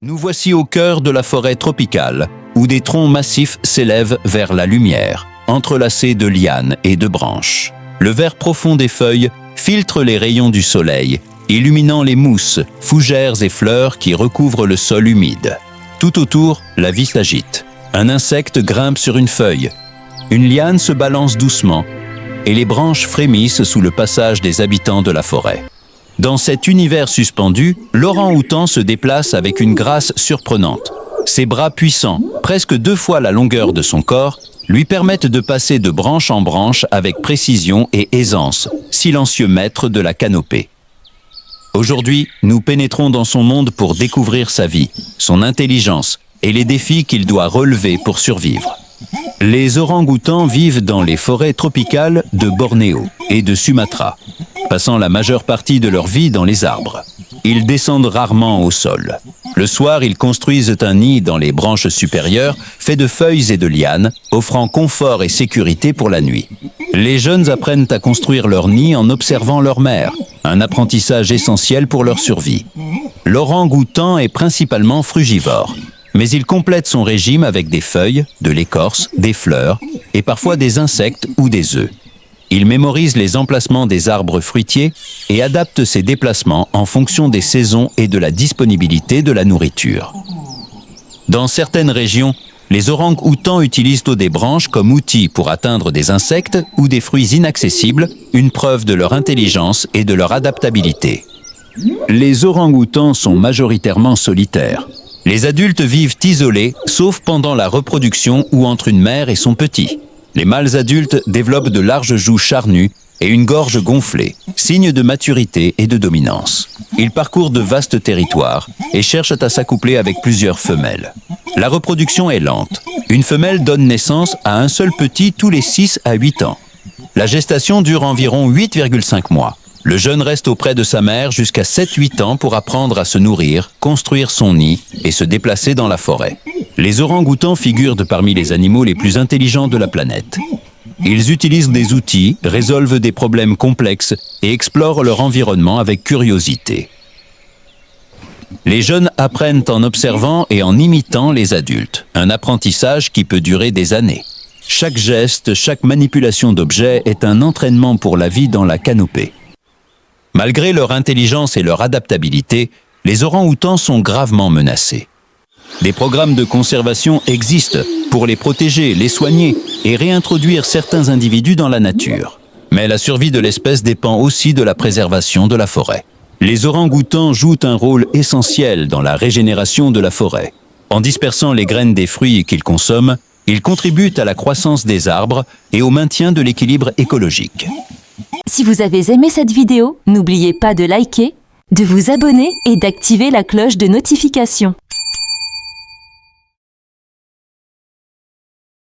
Nous voici au cœur de la forêt tropicale, où des troncs massifs s'élèvent vers la lumière, entrelacés de lianes et de branches. Le vert profond des feuilles filtre les rayons du soleil, illuminant les mousses, fougères et fleurs qui recouvrent le sol humide. Tout autour, la vie s'agite. Un insecte grimpe sur une feuille. Une liane se balance doucement, et les branches frémissent sous le passage des habitants de la forêt. Dans cet univers suspendu, l'orang-outan se déplace avec une grâce surprenante. Ses bras puissants, presque 2 fois la longueur de son corps, lui permettent de passer de branche en branche avec précision et aisance, silencieux maître de la canopée. Aujourd'hui, nous pénétrons dans son monde pour découvrir sa vie, son intelligence et les défis qu'il doit relever pour survivre. Les orang-outans vivent dans les forêts tropicales de Bornéo et de Sumatra, passant la majeure partie de leur vie dans les arbres. Ils descendent rarement au sol. Le soir, ils construisent un nid dans les branches supérieures, fait de feuilles et de lianes, offrant confort et sécurité pour la nuit. Les jeunes apprennent à construire leur nid en observant leur mère, un apprentissage essentiel pour leur survie. L'orang-outan est principalement frugivore, mais il complète son régime avec des feuilles, de l'écorce, des fleurs et parfois des insectes ou des œufs. Il mémorise les emplacements des arbres fruitiers et adapte ses déplacements en fonction des saisons et de la disponibilité de la nourriture. Dans certaines régions, les orang-outans utilisent des branches comme outils pour atteindre des insectes ou des fruits inaccessibles, une preuve de leur intelligence et de leur adaptabilité. Les orang-outans sont majoritairement solitaires. Les adultes vivent isolés, sauf pendant la reproduction ou entre une mère et son petit. Les mâles adultes développent de larges joues charnues et une gorge gonflée, signe de maturité et de dominance. Ils parcourent de vastes territoires et cherchent à s'accoupler avec plusieurs femelles. La reproduction est lente. Une femelle donne naissance à un seul petit tous les 6 à 8 ans. La gestation dure environ 8,5 mois. Le jeune reste auprès de sa mère jusqu'à 7-8 ans pour apprendre à se nourrir, construire son nid et se déplacer dans la forêt. Les orang-outans figurent parmi les animaux les plus intelligents de la planète. Ils utilisent des outils, résolvent des problèmes complexes et explorent leur environnement avec curiosité. Les jeunes apprennent en observant et en imitant les adultes, un apprentissage qui peut durer des années. Chaque geste, chaque manipulation d'objets est un entraînement pour la vie dans la canopée. Malgré leur intelligence et leur adaptabilité, les orang-outans sont gravement menacés. Des programmes de conservation existent pour les protéger, les soigner et réintroduire certains individus dans la nature. Mais la survie de l'espèce dépend aussi de la préservation de la forêt. Les orang-outans jouent un rôle essentiel dans la régénération de la forêt. En dispersant les graines des fruits qu'ils consomment, ils contribuent à la croissance des arbres et au maintien de l'équilibre écologique. Si vous avez aimé cette vidéo, n'oubliez pas de liker, de vous abonner et d'activer la cloche de notification.